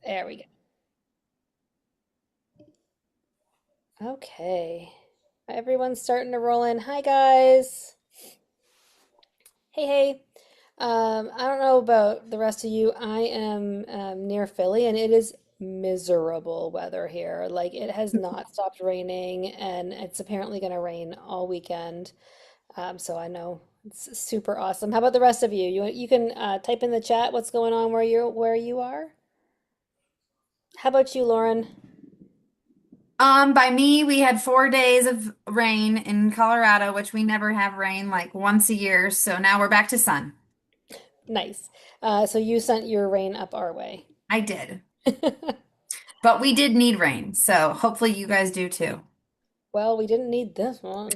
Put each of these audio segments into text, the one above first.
There we go. Okay. Everyone's starting to roll in. Hi, guys. Hey, hey. I don't know about the rest of you. I am near Philly, and it is miserable weather here. Like, it has not stopped raining, and it's apparently going to rain all weekend. So I know it's super awesome. How about the rest of you? You can type in the chat what's going on where you are. How about you, Lauren? By me, we had 4 days of rain in Colorado, which we never have rain like once a year. So now we're back to sun. Nice. So you sent your rain up our way. I did, but we did need rain. So hopefully you guys do too. Well, we didn't need this one.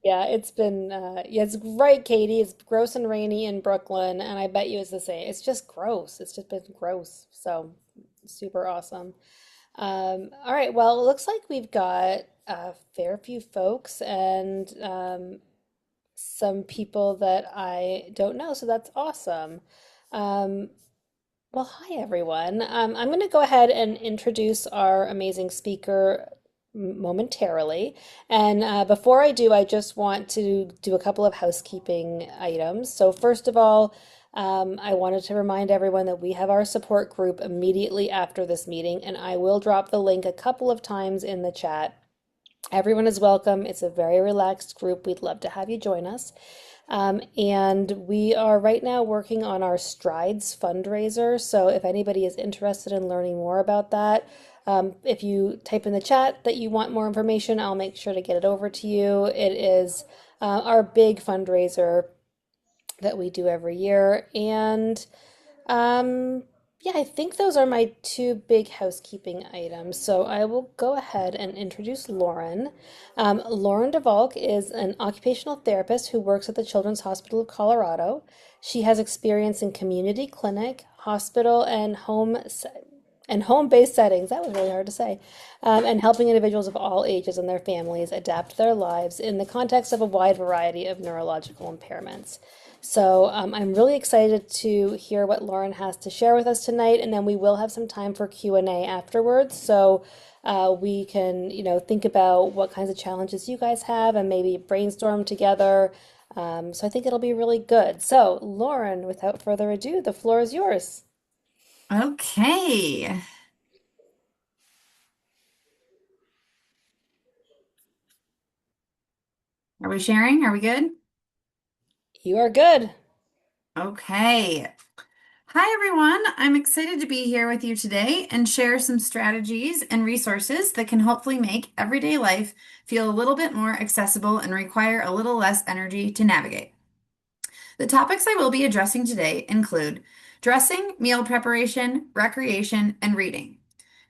Yeah, yeah, it's right, Katie. It's gross and rainy in Brooklyn, and I bet you it's the same. It's just gross. It's just been gross. So super awesome. All right, well, it looks like we've got a fair few folks and some people that I don't know, so that's awesome. Um, well, hi everyone. I'm going to go ahead and introduce our amazing speaker momentarily. And before I do, I just want to do a couple of housekeeping items. So, first of all, I wanted to remind everyone that we have our support group immediately after this meeting, and I will drop the link a couple of times in the chat. Everyone is welcome. It's a very relaxed group. We'd love to have you join us. And we are right now working on our Strides fundraiser. So if anybody is interested in learning more about that, if you type in the chat that you want more information, I'll make sure to get it over to you. It is our big fundraiser that we do every year. And um, yeah, I think those are my two big housekeeping items. So I will go ahead and introduce Lauren. Lauren DeValk is an occupational therapist who works at the Children's Hospital of Colorado. She has experience in community clinic, hospital, and home-based settings. That was really hard to say. And helping individuals of all ages and their families adapt their lives in the context of a wide variety of neurological impairments. So I'm really excited to hear what Lauren has to share with us tonight, and then we will have some time for Q&A afterwards. So we can, think about what kinds of challenges you guys have and maybe brainstorm together. So I think it'll be really good. So Lauren, without further ado, the floor is yours. Okay. Are we sharing? Are we good? You are good. Okay. Hi, everyone. I'm excited to be here with you today and share some strategies and resources that can hopefully make everyday life feel a little bit more accessible and require a little less energy to navigate. The topics I will be addressing today include dressing, meal preparation, recreation, and reading.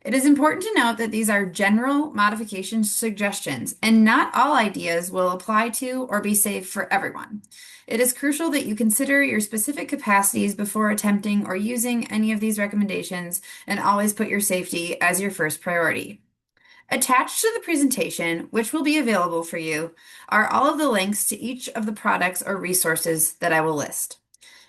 It is important to note that these are general modification suggestions, and not all ideas will apply to or be safe for everyone. It is crucial that you consider your specific capacities before attempting or using any of these recommendations, and always put your safety as your first priority. Attached to the presentation, which will be available for you, are all of the links to each of the products or resources that I will list.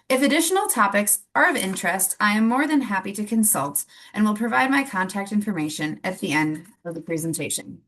If additional topics are of interest, I am more than happy to consult and will provide my contact information at the end of the presentation.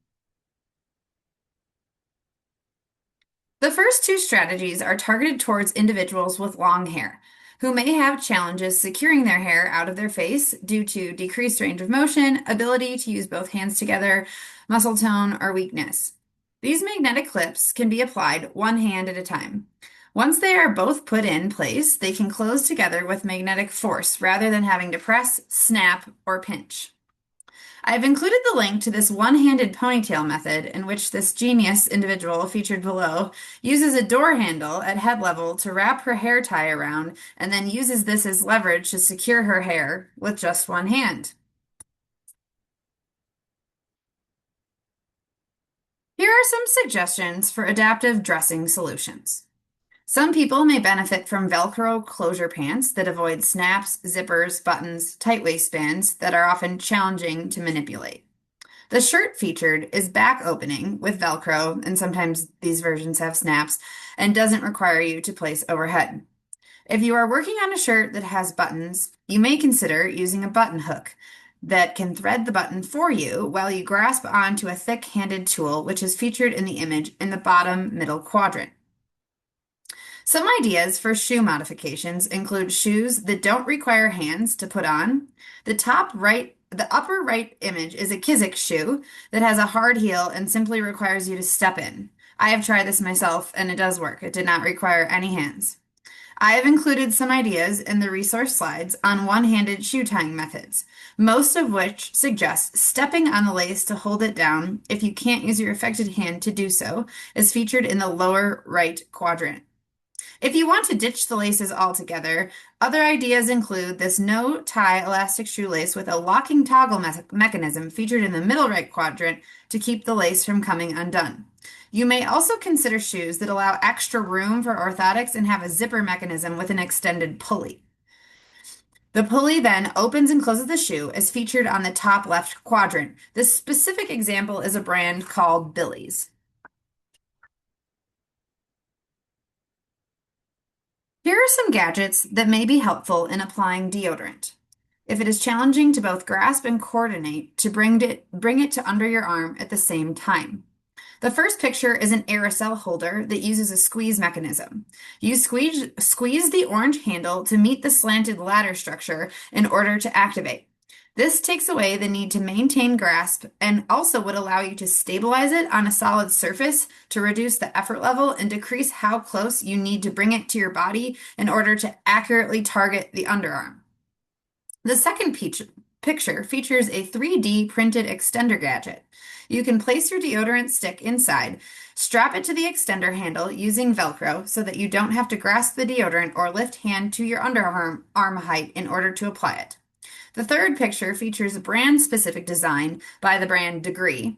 The first two strategies are targeted towards individuals with long hair who may have challenges securing their hair out of their face due to decreased range of motion, ability to use both hands together, muscle tone, or weakness. These magnetic clips can be applied one hand at a time. Once they are both put in place, they can close together with magnetic force rather than having to press, snap, or pinch. I've included the link to this one-handed ponytail method in which this genius individual featured below uses a door handle at head level to wrap her hair tie around and then uses this as leverage to secure her hair with just one hand. Here are some suggestions for adaptive dressing solutions. Some people may benefit from Velcro closure pants that avoid snaps, zippers, buttons, tight waistbands that are often challenging to manipulate. The shirt featured is back opening with Velcro, and sometimes these versions have snaps, and doesn't require you to place overhead. If you are working on a shirt that has buttons, you may consider using a button hook that can thread the button for you while you grasp onto a thick-handed tool, which is featured in the image in the bottom middle quadrant. Some ideas for shoe modifications include shoes that don't require hands to put on. The upper right image is a Kizik shoe that has a hard heel and simply requires you to step in. I have tried this myself and it does work. It did not require any hands. I have included some ideas in the resource slides on one-handed shoe tying methods, most of which suggest stepping on the lace to hold it down if you can't use your affected hand to do so, is featured in the lower right quadrant. If you want to ditch the laces altogether, other ideas include this no-tie elastic shoelace with a locking toggle mechanism featured in the middle right quadrant to keep the lace from coming undone. You may also consider shoes that allow extra room for orthotics and have a zipper mechanism with an extended pulley. The pulley then opens and closes the shoe as featured on the top left quadrant. This specific example is a brand called Billy's. Here are some gadgets that may be helpful in applying deodorant. If it is challenging to both grasp and coordinate to bring it to under your arm at the same time. The first picture is an aerosol holder that uses a squeeze mechanism. You squeeze the orange handle to meet the slanted ladder structure in order to activate. This takes away the need to maintain grasp and also would allow you to stabilize it on a solid surface to reduce the effort level and decrease how close you need to bring it to your body in order to accurately target the underarm. The second picture features a 3D printed extender gadget. You can place your deodorant stick inside, strap it to the extender handle using Velcro so that you don't have to grasp the deodorant or lift hand to your underarm height in order to apply it. The third picture features a brand-specific design by the brand Degree.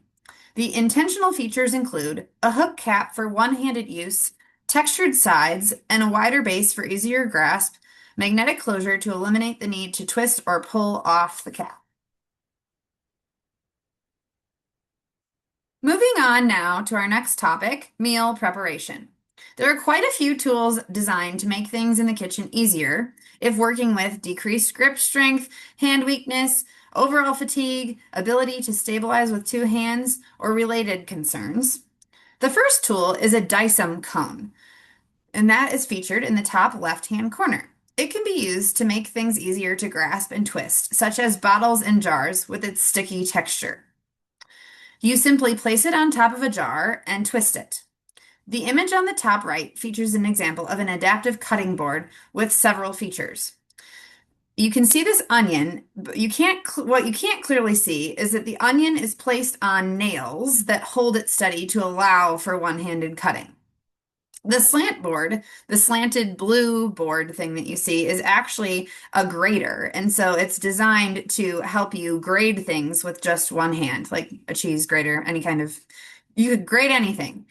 The intentional features include a hook cap for one-handed use, textured sides, and a wider base for easier grasp, magnetic closure to eliminate the need to twist or pull off the cap. Moving on now to our next topic, meal preparation. There are quite a few tools designed to make things in the kitchen easier if working with decreased grip strength, hand weakness, overall fatigue, ability to stabilize with two hands, or related concerns. The first tool is a Dyson cone, and that is featured in the top left-hand corner. It can be used to make things easier to grasp and twist, such as bottles and jars with its sticky texture. You simply place it on top of a jar and twist it. The image on the top right features an example of an adaptive cutting board with several features. You can see this onion, but what you can't clearly see is that the onion is placed on nails that hold it steady to allow for one-handed cutting. The slant board, the slanted blue board thing that you see, is actually a grater. And so it's designed to help you grade things with just one hand, like a cheese grater, you could grate anything.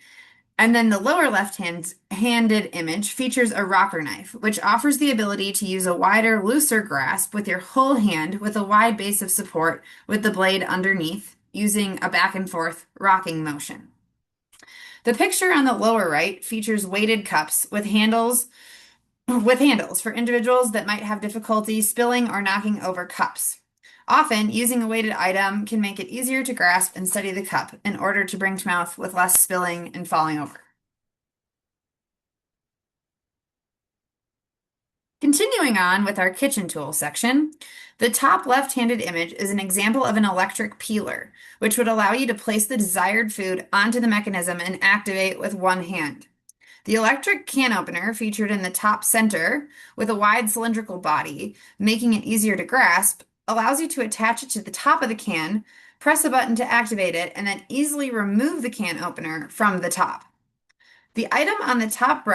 And then the lower left-handed image features a rocker knife, which offers the ability to use a wider, looser grasp with your whole hand with a wide base of support with the blade underneath, using a back and forth rocking motion. The picture on the lower right features weighted cups with handles for individuals that might have difficulty spilling or knocking over cups. Often, using a weighted item can make it easier to grasp and steady the cup in order to bring to mouth with less spilling and falling over. Continuing on with our kitchen tool section, the top left-handed image is an example of an electric peeler, which would allow you to place the desired food onto the mechanism and activate with one hand. The electric can opener featured in the top center with a wide cylindrical body, making it easier to grasp, allows you to attach it to the top of the can, press a button to activate it, and then easily remove the can opener from the top. The items on the top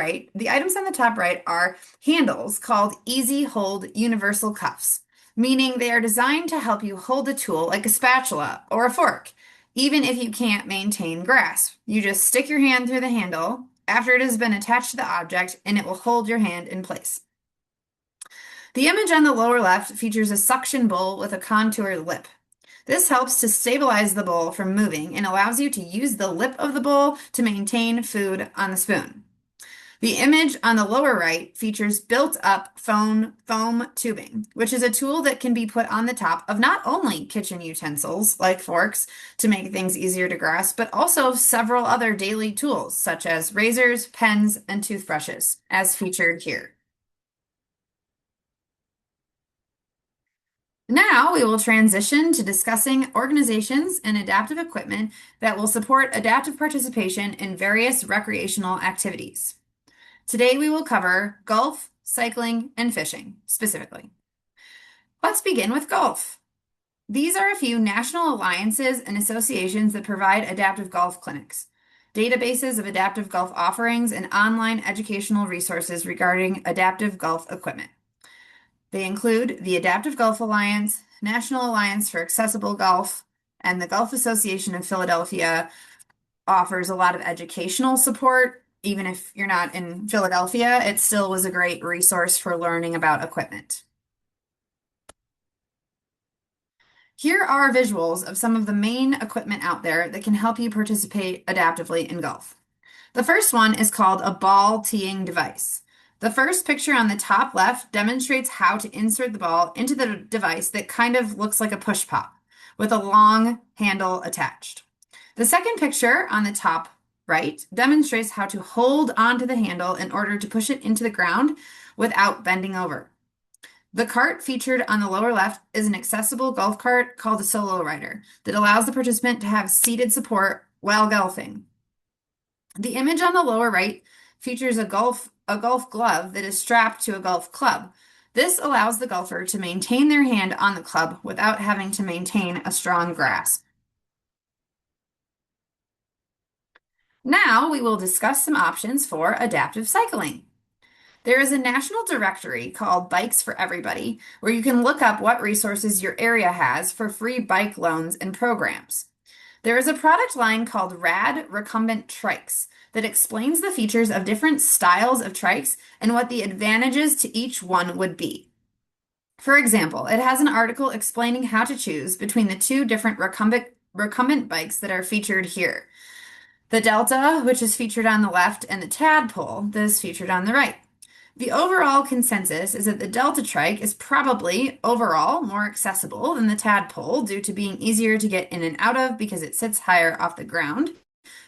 right are handles called Easy Hold Universal Cuffs, meaning they are designed to help you hold a tool like a spatula or a fork, even if you can't maintain grasp. You just stick your hand through the handle after it has been attached to the object, and it will hold your hand in place. The image on the lower left features a suction bowl with a contoured lip. This helps to stabilize the bowl from moving and allows you to use the lip of the bowl to maintain food on the spoon. The image on the lower right features built-up foam tubing, which is a tool that can be put on the top of not only kitchen utensils like forks to make things easier to grasp, but also several other daily tools such as razors, pens, and toothbrushes, as featured here. Now we will transition to discussing organizations and adaptive equipment that will support adaptive participation in various recreational activities. Today we will cover golf, cycling, and fishing specifically. Let's begin with golf. These are a few national alliances and associations that provide adaptive golf clinics, databases of adaptive golf offerings, and online educational resources regarding adaptive golf equipment. They include the Adaptive Golf Alliance, National Alliance for Accessible Golf, and the Golf Association of Philadelphia offers a lot of educational support. Even if you're not in Philadelphia, it still was a great resource for learning about equipment. Here are visuals of some of the main equipment out there that can help you participate adaptively in golf. The first one is called a ball teeing device. The first picture on the top left demonstrates how to insert the ball into the device that kind of looks like a push pop with a long handle attached. The second picture on the top right demonstrates how to hold onto the handle in order to push it into the ground without bending over. The cart featured on the lower left is an accessible golf cart called a solo rider that allows the participant to have seated support while golfing. The image on the lower right features a golf glove that is strapped to a golf club. This allows the golfer to maintain their hand on the club without having to maintain a strong grasp. Now we will discuss some options for adaptive cycling. There is a national directory called Bikes for Everybody where you can look up what resources your area has for free bike loans and programs. There is a product line called Rad Recumbent Trikes that explains the features of different styles of trikes and what the advantages to each one would be. For example, it has an article explaining how to choose between the two different recumbent bikes that are featured here. The Delta, which is featured on the left, and the Tadpole, that is featured on the right. The overall consensus is that the Delta trike is probably overall more accessible than the Tadpole due to being easier to get in and out of because it sits higher off the ground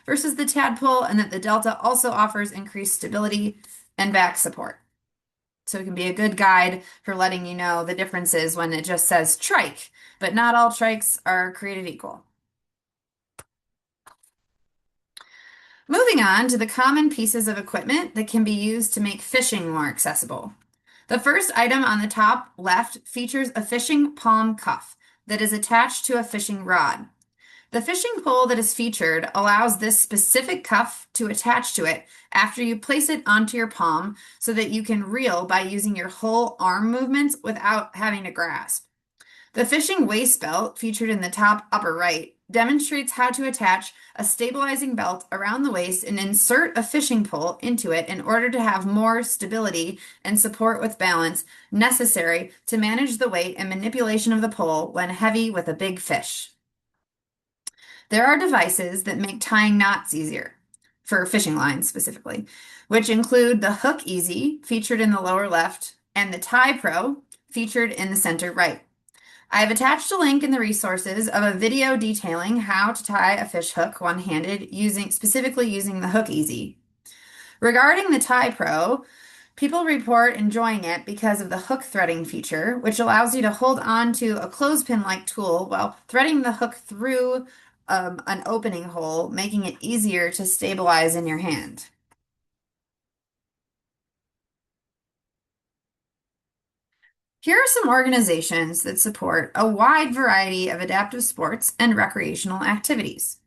versus the Tadpole, and that the Delta also offers increased stability and back support. So it can be a good guide for letting you know the differences when it just says trike, but not all trikes are created equal. Moving on to the common pieces of equipment that can be used to make fishing more accessible. The first item on the top left features a fishing palm cuff that is attached to a fishing rod. The fishing pole that is featured allows this specific cuff to attach to it after you place it onto your palm so that you can reel by using your whole arm movements without having to grasp. The fishing waist belt, featured in the top upper right, demonstrates how to attach a stabilizing belt around the waist and insert a fishing pole into it in order to have more stability and support with balance necessary to manage the weight and manipulation of the pole when heavy with a big fish. There are devices that make tying knots easier, for fishing lines specifically, which include the Hook Easy, featured in the lower left, and the Tie Pro, featured in the center right. I have attached a link in the resources of a video detailing how to tie a fish hook one-handed specifically using the Hook Easy. Regarding the Tie Pro, people report enjoying it because of the hook threading feature, which allows you to hold on to a clothespin-like tool while threading the hook through an opening hole, making it easier to stabilize in your hand. Here are some organizations that support a wide variety of adaptive sports and recreational activities.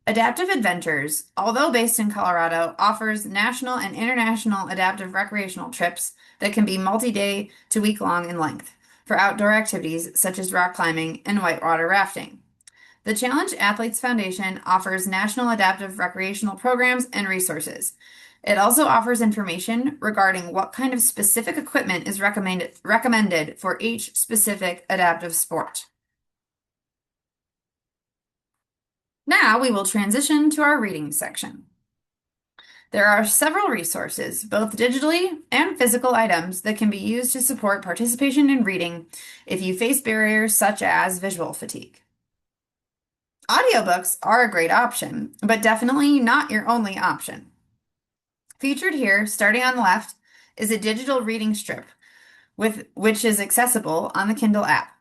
Adaptive Adventures, although based in Colorado, offers national and international adaptive recreational trips that can be multi-day to week-long in length for outdoor activities such as rock climbing and whitewater rafting. The Challenge Athletes Foundation offers national adaptive recreational programs and resources. It also offers information regarding what kind of specific equipment is recommended for each specific adaptive sport. Now we will transition to our reading section. There are several resources, both digitally and physical items, that can be used to support participation in reading if you face barriers such as visual fatigue. Audiobooks are a great option, but definitely not your only option. Featured here, starting on the left, is a digital reading strip with which is accessible on the Kindle app.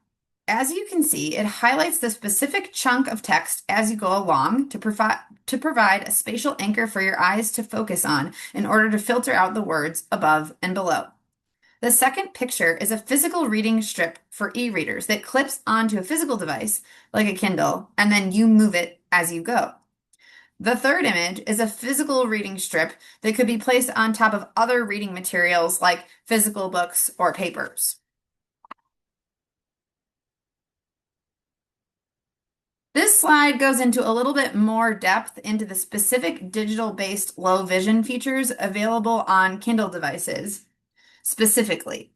As you can see, it highlights the specific chunk of text as you go along to provide a spatial anchor for your eyes to focus on in order to filter out the words above and below. The second picture is a physical reading strip for e-readers that clips onto a physical device like a Kindle, and then you move it as you go. The third image is a physical reading strip that could be placed on top of other reading materials like physical books or papers. This slide goes into a little bit more depth into the specific digital-based low vision features available on Kindle devices specifically.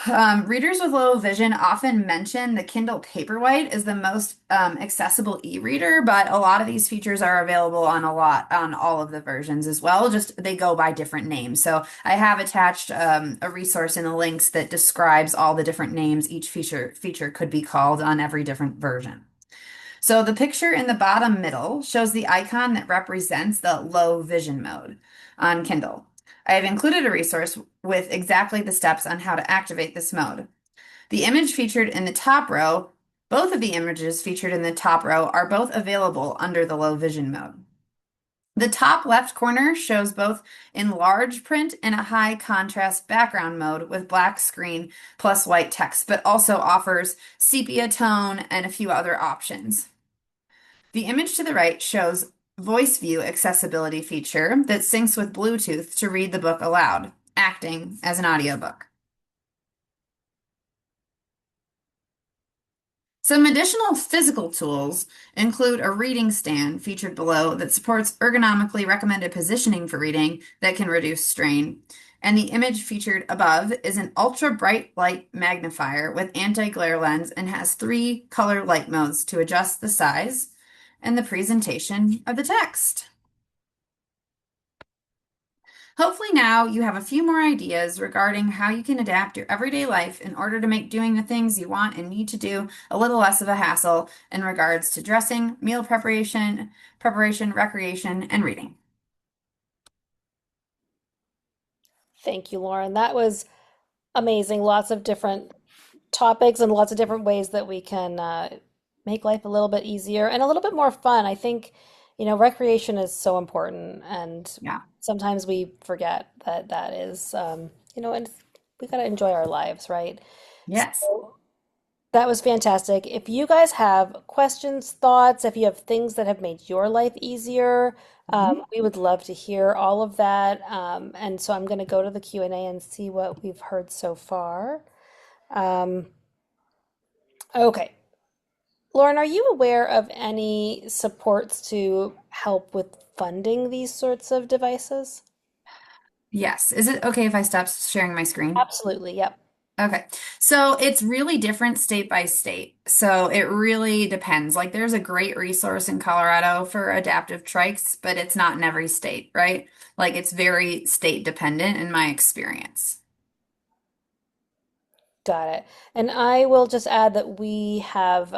Readers with low vision often mention the Kindle Paperwhite as the most accessible e-reader, but a lot of these features are available on all of the versions as well. Just they go by different names. So I have attached a resource in the links that describes all the different names each feature could be called on every different version. So the picture in the bottom middle shows the icon that represents the low vision mode on Kindle. I have included a resource with exactly the steps on how to activate this mode. The image featured in the top row, both of the images featured in the top row are both available under the low vision mode. The top left corner shows both in large print and a high contrast background mode with black screen plus white text, but also offers sepia tone and a few other options. The image to the right shows Voice View accessibility feature that syncs with Bluetooth to read the book aloud, acting as an audiobook. Some additional physical tools include a reading stand featured below that supports ergonomically recommended positioning for reading that can reduce strain. And the image featured above is an ultra bright light magnifier with anti-glare lens and has 3 color light modes to adjust the size and the presentation of the text. Hopefully now you have a few more ideas regarding how you can adapt your everyday life in order to make doing the things you want and need to do a little less of a hassle in regards to dressing, meal preparation, recreation, and reading. Thank you, Lauren. That was amazing. Lots of different topics and lots of different ways that we can make life a little bit easier and a little bit more fun. I think, recreation is so important, and Yeah. sometimes we forget that that is, and we got to enjoy our lives, right? Yes. So that was fantastic. If you guys have questions, thoughts, if you have things that have made your life easier, Mhm. we would love to hear all of that. And so I'm going to go to the Q&A and see what we've heard so far. Um, okay. Lauren, are you aware of any supports to help with funding these sorts of devices? Yes. Is it okay if I stop sharing my screen? Absolutely. Yep. Okay. So it's really different state by state. So it really depends. Like there's a great resource in Colorado for adaptive trikes, but it's not in every state, right? Like it's very state dependent in my experience. Got it. And I will just add that we have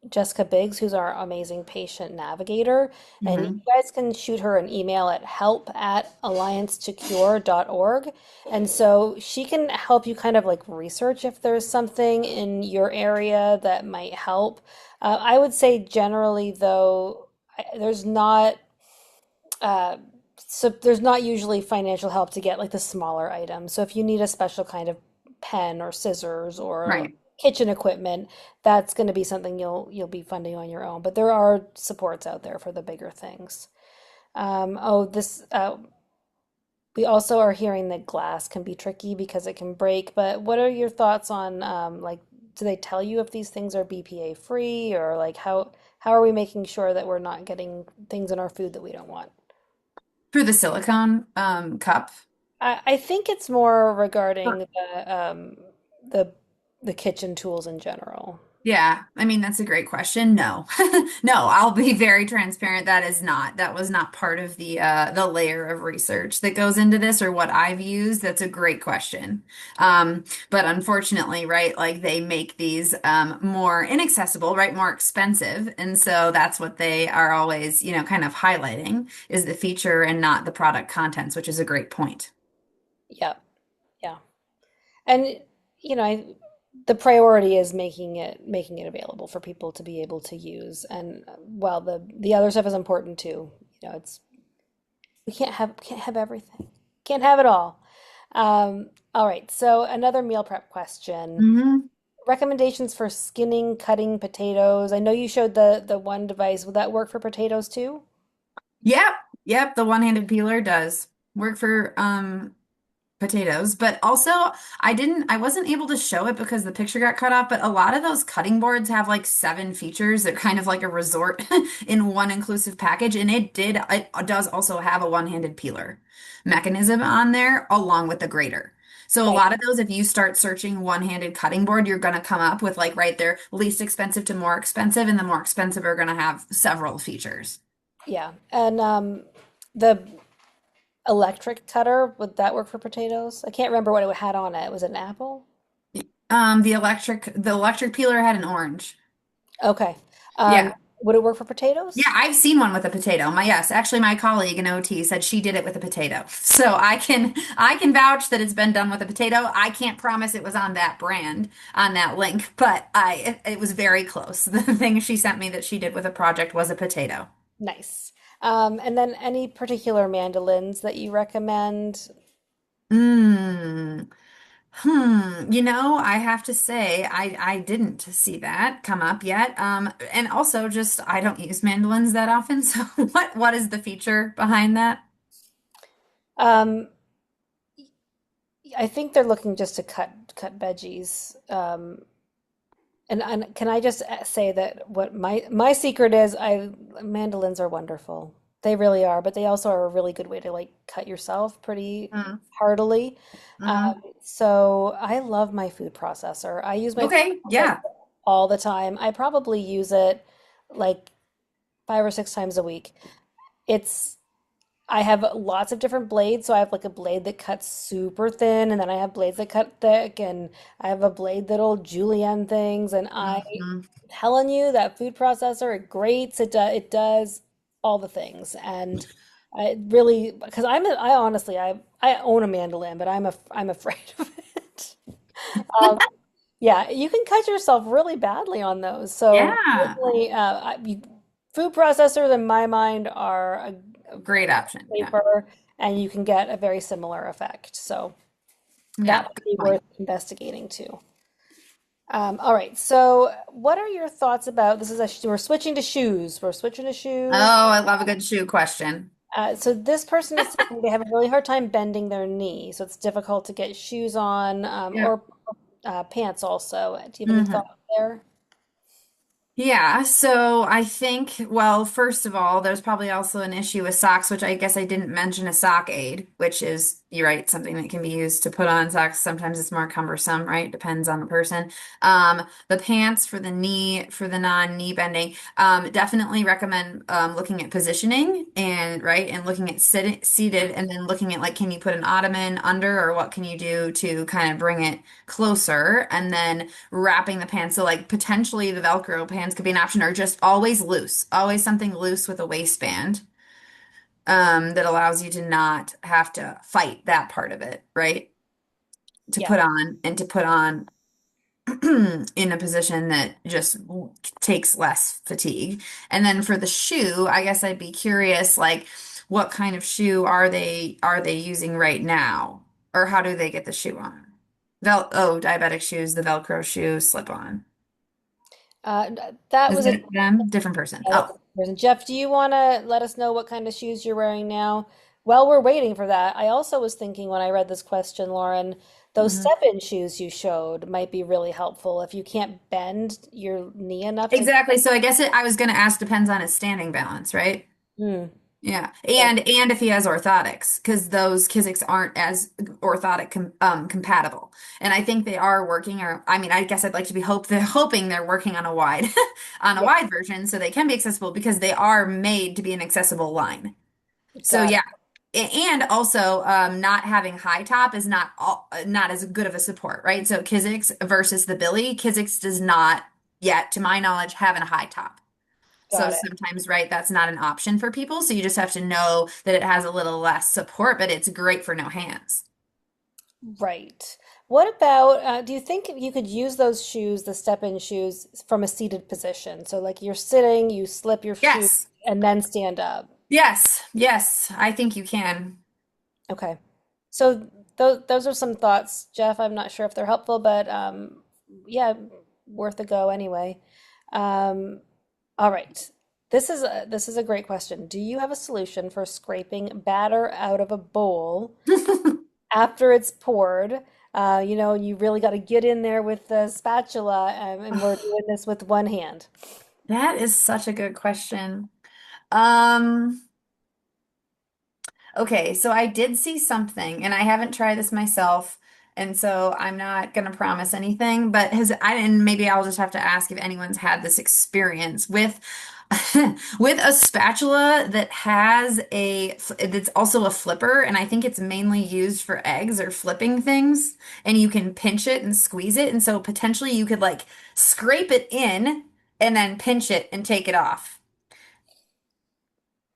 Jessica Biggs, who's our amazing patient navigator, and you Hmm. guys can shoot her an email at help@alliancetocure.org. And so she can help you kind of like research if there's something in your area that might help. I would say generally, though, there's not uh, so there's not usually financial help to get like the smaller items. So if you need a special kind of pen or scissors or Right. kitchen equipment, that's going to be something you'll be funding on your own. But there are supports out there for the bigger things. This we also are hearing that glass can be tricky because it can break. But what are your thoughts on like do they tell you if these things are BPA free or like how are we making sure that we're not getting things in our food that we don't want? For the silicone cup. I think it's more regarding Sure. the the kitchen tools in general. Yeah, I mean that's a great question. No. No, I'll be very transparent. That was not part of the layer of research that goes into this or what I've used. That's a great question. But unfortunately, right, like they make these more inaccessible, right, more expensive. And so that's what they are always, kind of highlighting is the feature and not the product contents, which is a great point. Yeah, yeah. And you know, the priority is making it available for people to be able to use. And while the other stuff is important too, it's we can't have everything. Can't have it all. All right, so another meal prep question. Hmm. Recommendations for skinning, cutting potatoes. I know you showed the one device. Would that work for potatoes too? Yep, yep, the one-handed peeler does work for potatoes, but also I wasn't able to show it because the picture got cut off, but a lot of those cutting boards have like 7 features. They're kind of like a resort in one inclusive package, and it does also have a one-handed peeler mechanism on there along with the grater. So a Nice. lot of those, if you start searching one-handed cutting board, you're going to come up with like right there, least expensive to more expensive, and the more expensive are going to have several features. Yeah. And the electric cutter, would that work for potatoes? I can't remember what it had on it. Was it an apple? The electric peeler had an orange. Okay. Yeah. Would it work for Yeah, potatoes? I've seen one with a potato. Yes, actually my colleague in OT said she did it with a potato. So I can vouch that it's been done with a potato. I can't promise it was on that brand on that link, but it was very close. The thing she sent me that she did with a project was a potato. Nice. And then any particular mandolins that you recommend? Mm. I have to say I didn't see that come up yet. And also just I don't use mandolins that often. So what is the feature behind that? Um, I think they're looking just to cut veggies. And can I just say that what my secret is, I mandolins are wonderful. They really are, but they also are a really good way to like cut yourself pretty Mm, heartily. hmm. So I love my food processor. I use my food Okay, processor yeah. all the time. I probably use it like 5 or 6 times a week. It's I have lots of different blades. So I have like a blade that cuts super thin, and then I have blades that cut thick, and I have a blade that'll julienne things. And I'm Hmm. telling you that food processor, it grates, it does all the things. And I really, because I honestly, I own a mandolin, but I'm afraid of it. Um, yeah, you can cut yourself really badly on those. So Yeah, definitely, food processors in my mind are a great option. Yeah, safer, and you can get a very similar effect. So that yeah, might good be point. worth investigating too. All right. So, what are your thoughts about this? We're switching to shoes. We're switching to Oh, shoes. I love a good shoe question. So this person is saying they have a really hard time bending their knee, so it's difficult to get shoes on, Yeah. or pants also. Do you have any Hmm. thoughts there? Yeah, so I think, well, first of all, there's probably also an issue with socks, which I guess I didn't mention a sock aid, which is, you're right, something that can be used to put on socks. Sometimes it's more cumbersome, right? Depends on the person. The pants for the knee, for the non-knee bending, definitely recommend looking at positioning and, right, and looking at seated and then looking at like, can you put an ottoman under or what can you do to kind of bring it closer? And then wrapping the pants. So like potentially the Velcro pants could be an option or just always loose, always something loose with a waistband that allows you to not have to fight that part of it, right? To Yeah. put on and to put on in a position that just takes less fatigue. And then for the shoe, I guess I'd be curious, like what kind of shoe are they using right now? Or how do they get the shoe on? Diabetic shoes, the Velcro shoe, slip on. Uh, that Is was a that them? Different person. Yeah, that's Oh. a good person. Jeff, do you want to let us know what kind of shoes you're wearing now? While we're waiting for that, I also was thinking when I read this question, Lauren, those Mhm. step-in shoes you showed might be really helpful if you can't bend your knee enough to. Exactly. So I guess I was going to ask depends on his standing balance, right? Hmm. Yeah. So, And if he has orthotics, because those Kizik's aren't as compatible. And I think they are working, or I mean, I guess I'd like to be they're hoping they're working on a wide on a yeah, wide version so they can be accessible because they are made to be an accessible line. So got it. yeah. And also not having high top is not as good of a support, right? So Kizik's versus the Billy, Kizik's does not yet, to my knowledge, have a high top. So Got it. sometimes, right, that's not an option for people. So you just have to know that it has a little less support, but it's great for no hands. Right. What about, do you think you could use those shoes, the step-in shoes, from a seated position? So like you're sitting, you slip your shoe Yes. and then stand up. Yes. Yes. I think you can. Okay. So those are some thoughts, Jeff. I'm not sure if they're helpful, but yeah, worth a go anyway. Um, all right. This is a great question. Do you have a solution for scraping batter out of a bowl after it's poured? You really got to get in there with the spatula, and we're doing this with one hand. That is such a good question. Um, Okay, so I did see something, and I haven't tried this myself, and so I'm not gonna promise anything, but and maybe I'll just have to ask if anyone's had this experience with with a spatula that has that's also a flipper, and I think it's mainly used for eggs or flipping things, and you can pinch it and squeeze it, and so potentially you could like scrape it in and then pinch it and take it off.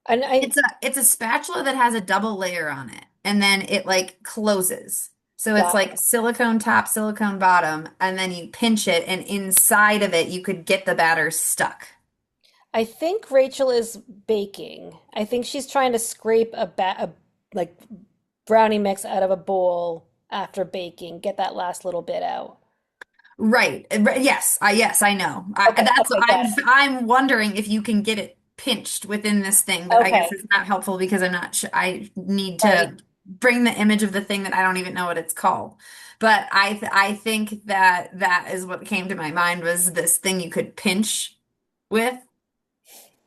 And I It's a spatula that has a double layer on it, and then it like closes. So it's got like silicone top, silicone bottom, and then you pinch it, and inside of it you could get the batter stuck. I think Rachel is baking. I think she's trying to scrape a like brownie mix out of a bowl after baking, get that last little bit out. Right. Yes, I know. Okay, That's okay, got it. I'm wondering if you can get it pinched within this thing, but I guess Okay, it's not helpful because I'm not sure. I need right. to bring the image of the thing that I don't even know what it's called. But I think that that is what came to my mind was this thing you could pinch with.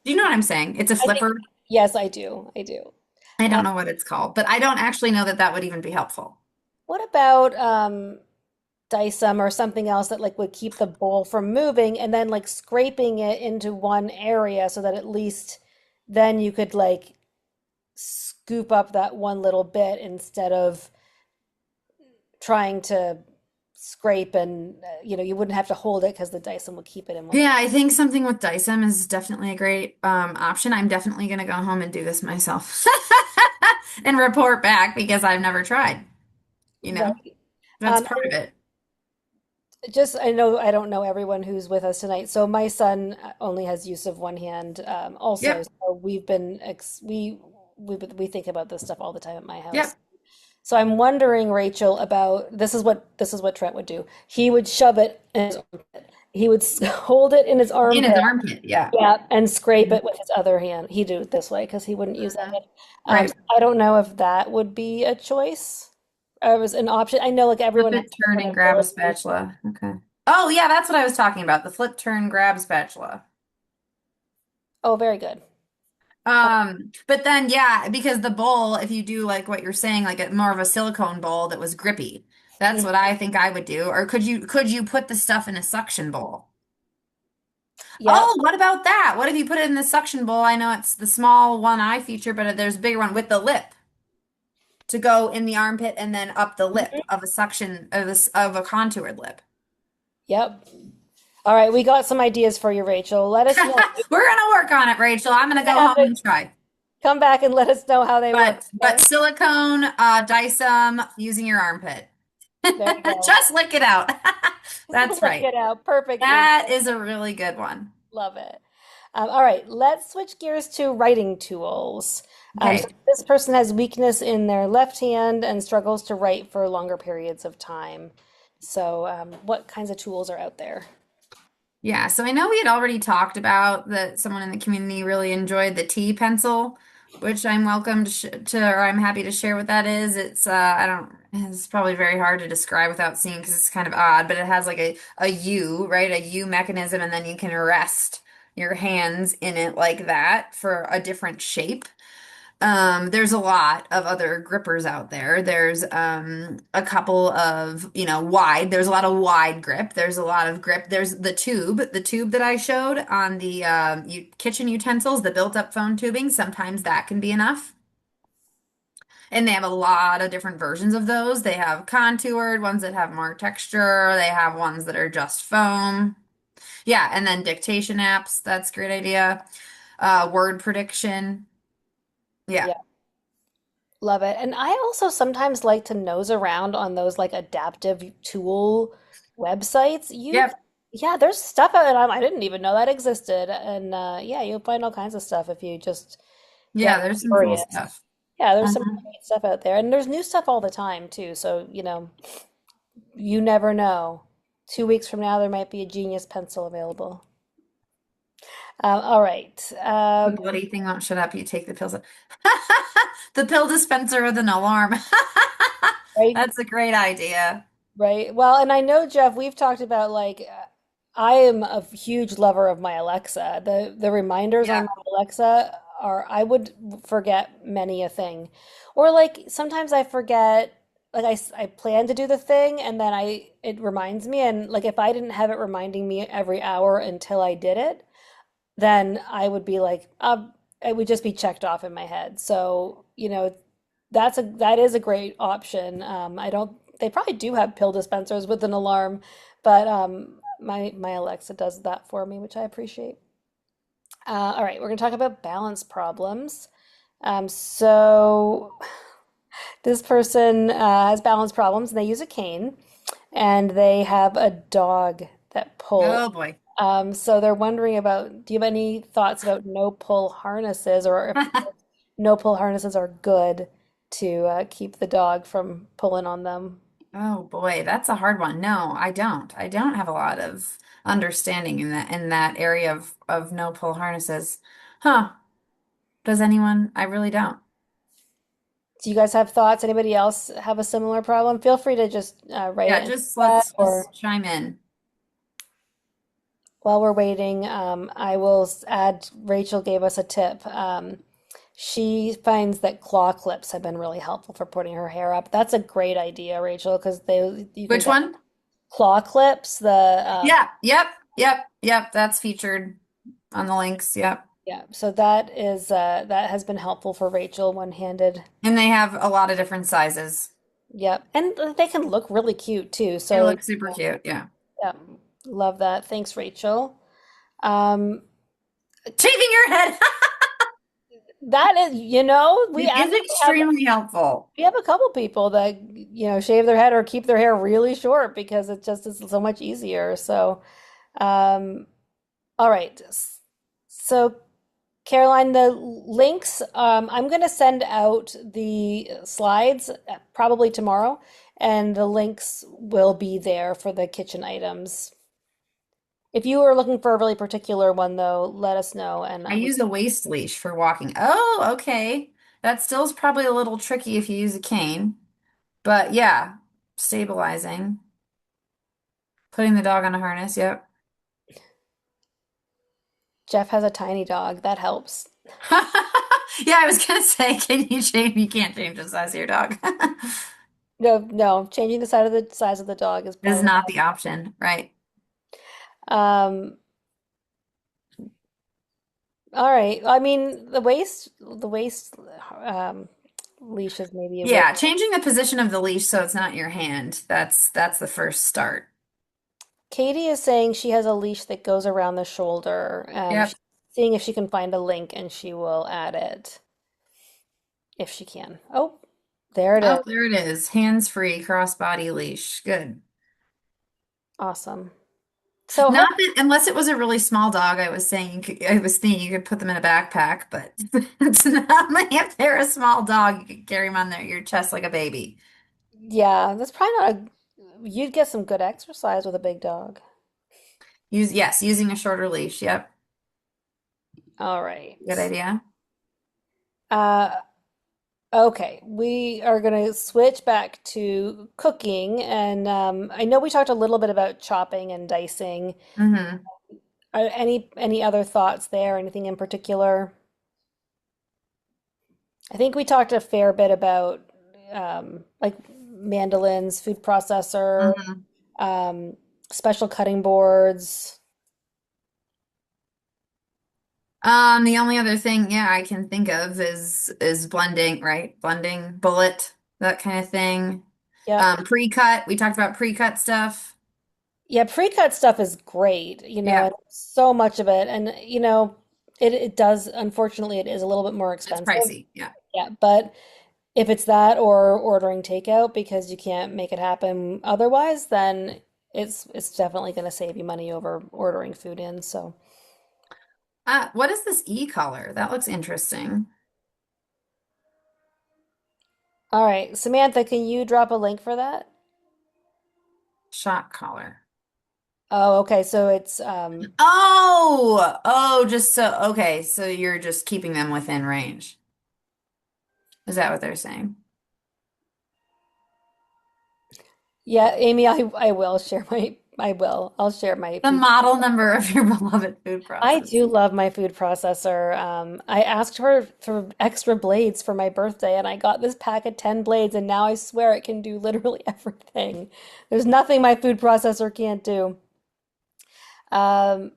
Do you know what I'm saying? It's a I think flipper. yes, I do. I do. I Uh, don't know what it's called, but I don't actually know that that would even be helpful. what about Dysum or something else that like would keep the bowl from moving and then like scraping it into one area so that at least then you could like scoop up that one little bit instead of trying to scrape and you wouldn't have to hold it because the Dyson would keep it in one. Yeah, I think something with Dyson is definitely a great option. I'm definitely going to go home and do this myself and report back because I've never tried, you know? Right. That's part of And it. just I know I don't know everyone who's with us tonight. So my son only has use of one hand, also. Yep. So we've been ex we think about this stuff all the time at my house. Yep. So I'm wondering, Rachel, about this is what Trent would do. He would shove it in his armpit. He would hold it in his In armpit. his armpit. Yeah. Yeah, and scrape Mhm. it with his other hand. He'd do it this way because he wouldn't use that Mhm. hand. So Right. I don't know if that would be a choice or was an option. I know like Flip everyone has it, turn, different and grab a abilities. spatula. Okay. Oh, yeah, that's what I was talking about. The flip, turn, grab spatula. Oh, very good. But then yeah, because the bowl, if you do like what you're saying, like a more of a silicone bowl that was grippy, that's Mhm. what I think I would do. Or could you put the stuff in a suction bowl? Yep. Oh, what about that? What if you put it in the suction bowl? I know it's the small one I feature, but there's a bigger one with the lip to go in the armpit and then up the lip Mhm. of a suction of a contoured lip. Yep. All right, we got some ideas for you, Rachel. Let us know. We're gonna work on it, Rachel. I'm gonna You're go gonna have home to and try. come back and let us know how they work, But okay? silicone, Dyson using your armpit. There you go. Just lick it out. That's Look right. it out. Perfect, That Rachel. is a really good one. Love it. All right, let's switch gears to writing tools. So Okay. this person has weakness in their left hand and struggles to write for longer periods of time. So, what kinds of tools are out there? Yeah, so I know we had already talked about that someone in the community really enjoyed the T pencil, which I'm welcome or I'm happy to share what that is. I don't it's probably very hard to describe without seeing because it's kind of odd, but it has like a U, right? A U mechanism and then you can rest your hands in it like that for a different shape. There's a lot of other grippers out there. There's a couple of, wide. There's a lot of wide grip. There's a lot of grip. There's the tube that I showed on the kitchen utensils, the built-up foam tubing. Sometimes that can be enough. And they have a lot of different versions of those. They have contoured ones that have more texture. They have ones that are just foam. Yeah, and then dictation apps. That's a great idea. Word prediction. Yeah. Yeah, love it. And I also sometimes like to nose around on those like adaptive tool websites. Yep. Yeah, there's stuff out there I didn't even know that existed. And yeah, you'll find all kinds of stuff if you just get Yeah, there's some cool curious. stuff. Yeah, there's some Mhm. really neat stuff out there. And there's new stuff all the time too. So, you never know. 2 weeks from now, there might be a Genius pencil available. All right. The bloody thing won't shut up. You take the pills. The pill dispenser with an alarm. Right. That's a great idea. Right. Well, and I know, Jeff, we've talked about like I am a huge lover of my Alexa. The reminders on Yeah. my Alexa are I would forget many a thing. Or like sometimes I forget like I plan to do the thing and then I it reminds me and like if I didn't have it reminding me every hour until I did it, then I would be like it would just be checked off in my head. So, that is a great option. I don't they probably do have pill dispensers with an alarm, but my Alexa does that for me, which I appreciate. All right, we're going to talk about balance problems. So this person has balance problems and they use a cane and they have a dog that pulls. Oh boy. So they're wondering about, do you have any thoughts about no pull harnesses or if no pull harnesses are good to keep the dog from pulling on them? Oh boy, that's a hard one. No, I don't. I don't have a lot of understanding in that area of no pull harnesses. Huh. Does anyone? I really don't. Do you guys have thoughts? Anybody else have a similar problem? Feel free to just write it Yeah, in the just chat let's or just chime in. while we're waiting, I will add Rachel gave us a tip. She finds that claw clips have been really helpful for putting her hair up. That's a great idea, Rachel, because they you can Which get one? claw clips. Yeah, yep. That's featured on the links. Yep. Yeah, so that has been helpful for Rachel one-handed. And they have a lot of different sizes. Yep, and they can look really cute too. They So look super cute. Yeah. yeah, love that. Thanks, Rachel. Um, Shaving your head that is, we is actually have extremely helpful. we have a couple people that shave their head or keep their hair really short because it just is so much easier. So, um, all right. So, Caroline, the links, I'm going to send out the slides probably tomorrow, and the links will be there for the kitchen items. If you are looking for a really particular one, though, let us know. And I use a waist leash for walking. Oh, okay. That still is probably a little tricky if you use a cane. But yeah, stabilizing. Putting the dog on a harness. Yep. Jeff has a tiny dog. That helps. Yeah, I was gonna say, can you change? You can't change the size of your dog. No, no, changing the size of the dog is Is probably. not the option, right? Um, all right. I mean, the waist um, leash is maybe a bit. Yeah, changing the position of the leash so it's not your hand. That's the first start. Katie is saying she has a leash that goes around the shoulder. Yep. She's seeing if she can find a link and she will add it if she can. Oh, there it is. Oh, there it is. Hands-free crossbody leash. Good. Awesome. So her, Not that unless it was a really small dog, I was thinking you could put them in a backpack, but it's not like if they're a small dog, you could carry them on your chest like a baby. yeah, that's probably not you'd get some good exercise with a big dog. Yes, using a shorter leash. Yep. All right. Good idea. Uh, Okay, we are going to switch back to cooking, and I know we talked a little bit about chopping and dicing. Hmm. Any other thoughts there? Anything in particular? I think we talked a fair bit about like mandolins, food processor, Mhm. um, special cutting boards. The only other thing, yeah, I can think of is blending, right? Blending, bullet, that kind of thing. Yep. Pre-cut. We talked about pre-cut stuff. Yeah, pre-cut stuff is great, Yeah, and so much of it. And, it does, unfortunately, it is a little bit more it's expensive. pricey. Yeah. Yeah, but if it's that or ordering takeout because you can't make it happen otherwise, then it's definitely going to save you money over ordering food in. So, What is this e-collar? That looks interesting. all right, Samantha, can you drop a link for that? Shock collar. Oh, okay. So it's Just so okay, so you're just keeping them within range. Is that what they're saying? yeah, Amy, I will share my I will. I'll share my The food. model number of your beloved food I processor. do love my food processor. I asked her for extra blades for my birthday, and I got this pack of 10 blades, and now I swear it can do literally everything. There's nothing my food processor can't do. Um,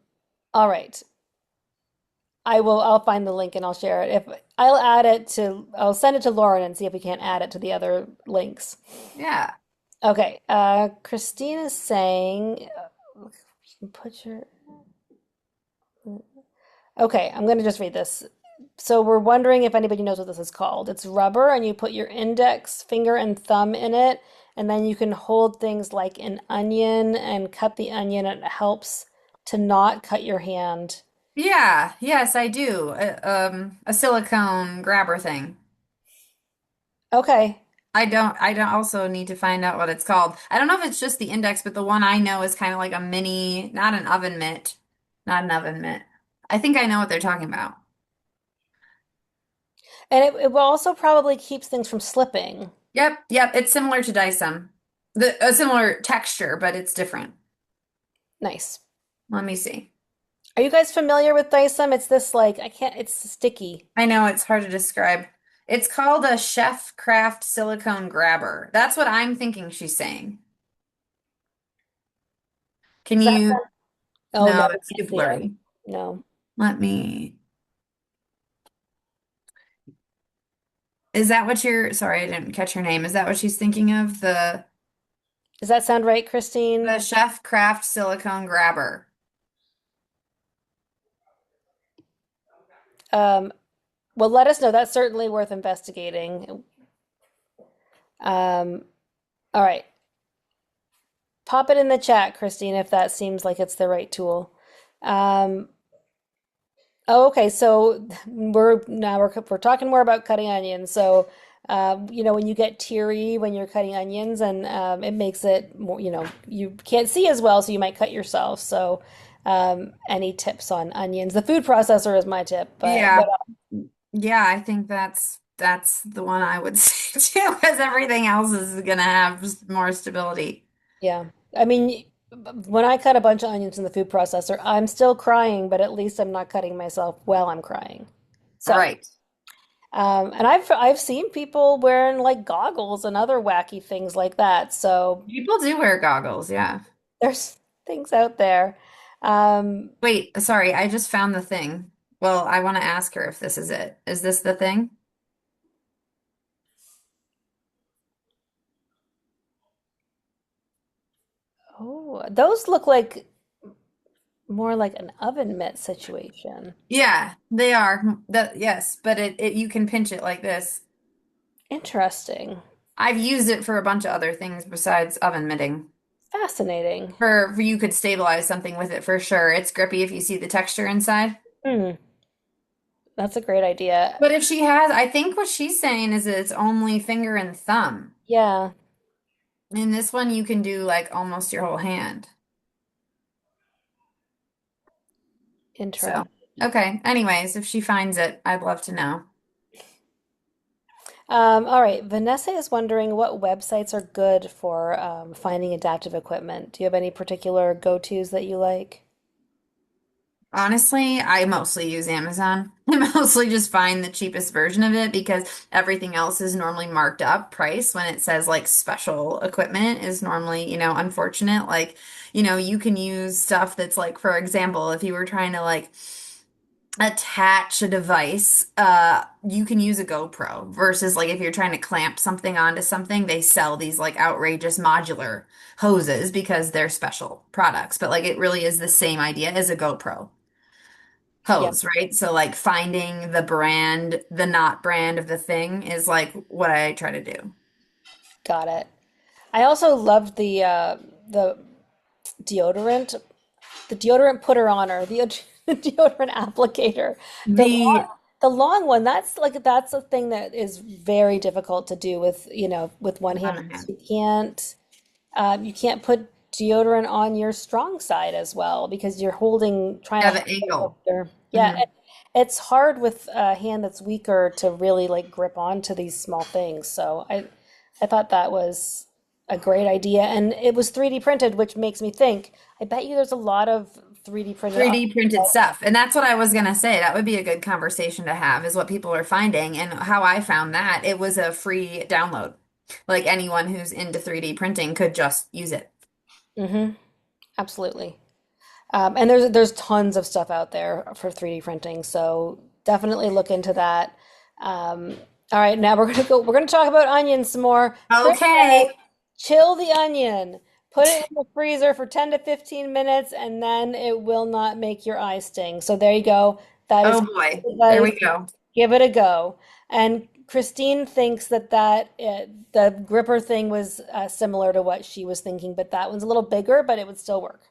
all right. I'll find the link and I'll share it. If I'll send it to Lauren and see if we can't add it to the other links. Yeah. Okay. Christina's saying, you can put your, okay, I'm going to just read this. So we're wondering if anybody knows what this is called. It's rubber, and you put your index finger and thumb in it, and then you can hold things like an onion and cut the onion. It helps to not cut your hand. Yeah, yes, I do. A silicone grabber thing. Okay. I don't also need to find out what it's called. I don't know if it's just the index, but the one I know is kind of like a mini, not an oven mitt. Not an oven mitt. I think I know what they're talking about. And it will also probably keeps things from slipping. Yep, yep, it's similar to Dyson. A similar texture, but it's different. Nice. Let me see. Are you guys familiar with Dyson? It's this like I can't it's sticky. I know it's hard to describe. It's called a Chef Craft silicone grabber. That's what I'm thinking she's saying. Can Does that you? Oh no, No, we it's too can't see it. blurry. No. Let me. Is that what you're? Sorry, I didn't catch her name. Is that what she's thinking of? Does that sound right, The Christine? Chef Craft silicone grabber. Um, well, let us know. That's certainly worth investigating. Um, all right. Pop it in the chat, Christine, if that seems like it's the right tool. Um, oh, okay. So we're talking more about cutting onions. So, when you get teary when you're cutting onions, and it makes it more, you can't see as well, so you might cut yourself. So, any tips on onions? The food processor is my tip, but Yeah, yeah. I think that's the one I would say too, because everything else is gonna have more stability. yeah. I mean, when I cut a bunch of onions in the food processor, I'm still crying, but at least I'm not cutting myself while I'm crying. So, Right. and I've seen people wearing like goggles and other wacky things like that. So People do wear goggles. Yeah. there's things out there. Um, Wait, sorry. I just found the thing. Well, I want to ask her if this is it. Is this the thing? oh, those look like more like an oven mitt situation. Yeah, they are. Yes, but it you can pinch it like this. Interesting. I've used it for a bunch of other things besides oven mitting. Fascinating. For you could stabilize something with it for sure. It's grippy if you see the texture inside. Hmm, that's a great idea. But if she has, I think what she's saying is that it's only finger and thumb. Yeah, In this one, you can do like almost your whole hand. So, interesting. okay. Anyways, if she finds it, I'd love to know. All right, Vanessa is wondering what websites are good for finding adaptive equipment. Do you have any particular go-tos that you like? Honestly, I mostly use Amazon. I mostly just find the cheapest version of it because everything else is normally marked up price when it says like special equipment is normally, unfortunate. Like, you can use stuff that's like, for example, if you were trying to like attach a device, you can use a GoPro versus like if you're trying to clamp something onto something, they sell these like outrageous modular hoses because they're special products. But like it really is the same idea as a GoPro Yeah, hose, right? So like finding the brand, the not brand of the thing is like what I try to do. got it. I also loved the deodorant, the deodorant putter oner, the deodorant applicator. The long, The the long one, that's a thing that is very difficult to do with, with one hand because one you can't put deodorant on your strong side as well because you're trying to yeah, the hold it with angle. yeah, Mhm. it's hard with a hand that's weaker to really like grip onto these small things. So I thought that was a great idea, and it was 3D printed, which makes me think. I bet you there's a lot of 3D printed. 3D printed stuff. And that's what I was gonna say. That would be a good conversation to have, is what people are finding. And how I found that, it was a free download. Like anyone who's into 3D printing could just use it. Mm-hmm. Absolutely. And there's tons of stuff out there for 3D printing, so definitely look into that. All right, now we're gonna talk about onions some more. Chris Okay. said, chill the onion. Put it in the freezer for 10 to 15 minutes, and then it will not make your eyes sting. So there you go. That is Oh boy. There advice. we go. Give it a go. And Christine thinks the gripper thing was similar to what she was thinking, but that one's a little bigger, but it would still work.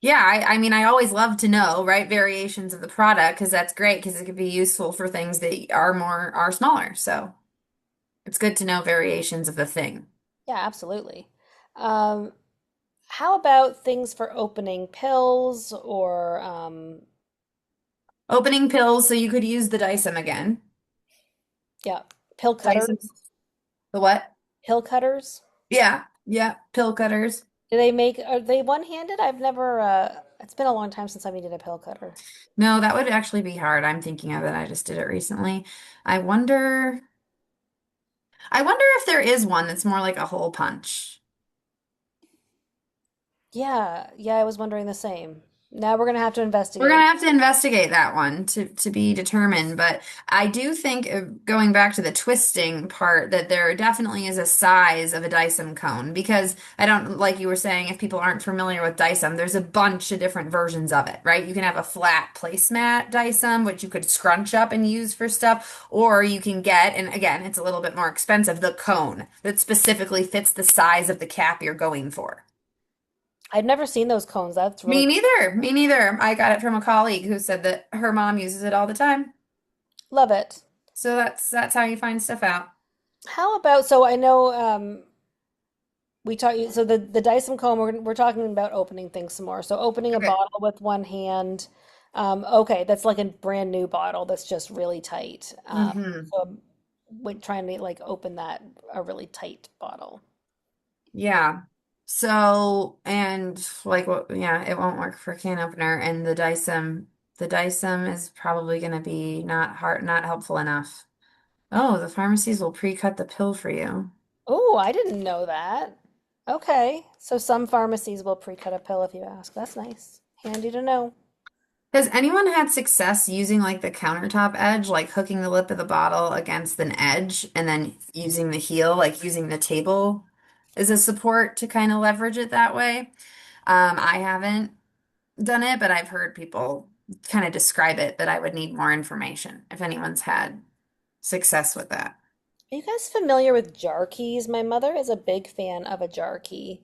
Yeah, I mean, I always love to know, right, variations of the product because that's great because it could be useful for things that are smaller. So it's good to know variations of the thing. Yeah, absolutely. Um, how about things for opening pills or Opening pills, so you could use the Dyson again. yeah, pill Dyson. cutters? The what? Pill cutters? Yeah, yeah, pill cutters. Are they one-handed? I've never it's been a long time since I needed a pill cutter. No, that would actually be hard. I'm thinking of it. I just did it recently. I wonder, I wonder if there is one that's more like a hole punch. Yeah, yeah, I was wondering the same. Now we're gonna have to We're gonna investigate. have to investigate that one to be determined, but I do think going back to the twisting part that there definitely is a size of a Dyson cone because I don't like you were saying if people aren't familiar with Dyson, there's a bunch of different versions of it, right? You can have a flat placemat Dyson, which you could scrunch up and use for stuff, or you can get, and again, it's a little bit more expensive, the cone that specifically fits the size of the cap you're going for. I've never seen those cones. That's really Me cool. neither. Me neither. I got it from a colleague who said that her mom uses it all the time. Love it. So that's how you find stuff out. How about so I know so the Dyson comb we're talking about opening things some more. So opening a Okay. bottle with one hand. Okay, that's like a brand new bottle that's just really tight. Hmm. So when trying to like open that a really tight bottle. Yeah. So, and like what, yeah, it won't work for a can opener and the Dyson is probably going to be not helpful enough. Oh, the pharmacies will pre-cut the pill for you. Oh, I didn't know that. Okay, so some pharmacies will pre-cut a pill if you ask. That's nice. Handy to know. Has anyone had success using like the countertop edge, like hooking the lip of the bottle against an edge and then using the heel, like using the table as a support to kind of leverage it that way? I haven't done it, but I've heard people kind of describe it, but I would need more information if anyone's had success with that. Are you guys familiar with jar keys? My mother is a big fan of a jar key.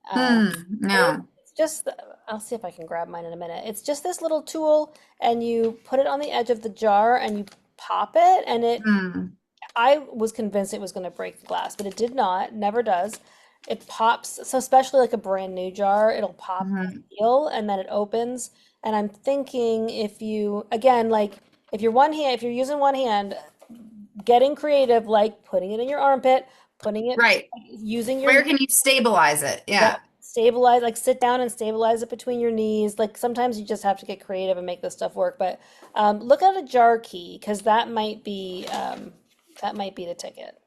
Uh, No. it's just, I'll see if I can grab mine in a minute. It's just this little tool, and you put it on the edge of the jar and you pop it, and Hmm. I was convinced it was going to break the glass, but it did not, never does. It pops, so especially like a brand new jar, it'll pop the Hmm. seal and then it opens. And I'm thinking again, like if you're using one hand, getting creative, like putting it in your armpit, putting it, Right. using your Where can you stabilize it? yes, Yeah. stabilize, like sit down and stabilize it between your knees. Like sometimes you just have to get creative and make this stuff work. But look at a jar key because that might be the ticket.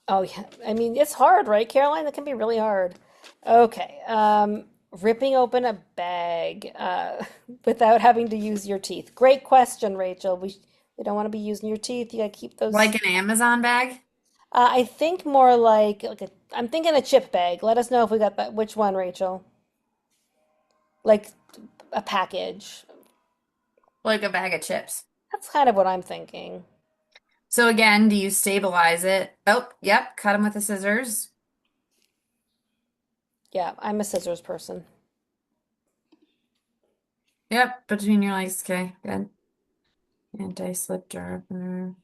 Oh yeah, I mean it's hard, right, Caroline? That can be really hard. Okay, ripping open a bag without having to use your teeth. Great question, Rachel. We don't want to be using your teeth. You gotta keep Like those. an Amazon bag? I think more like I'm thinking a chip bag. Let us know if we got that. Which one, Rachel? Like a package. Like a bag of chips. That's kind of what I'm thinking. So again, do you stabilize it? Oh, yep, cut them with the scissors. Yeah, I'm a scissors person. Yep, between your legs. Okay, good. Anti-slip jar opener.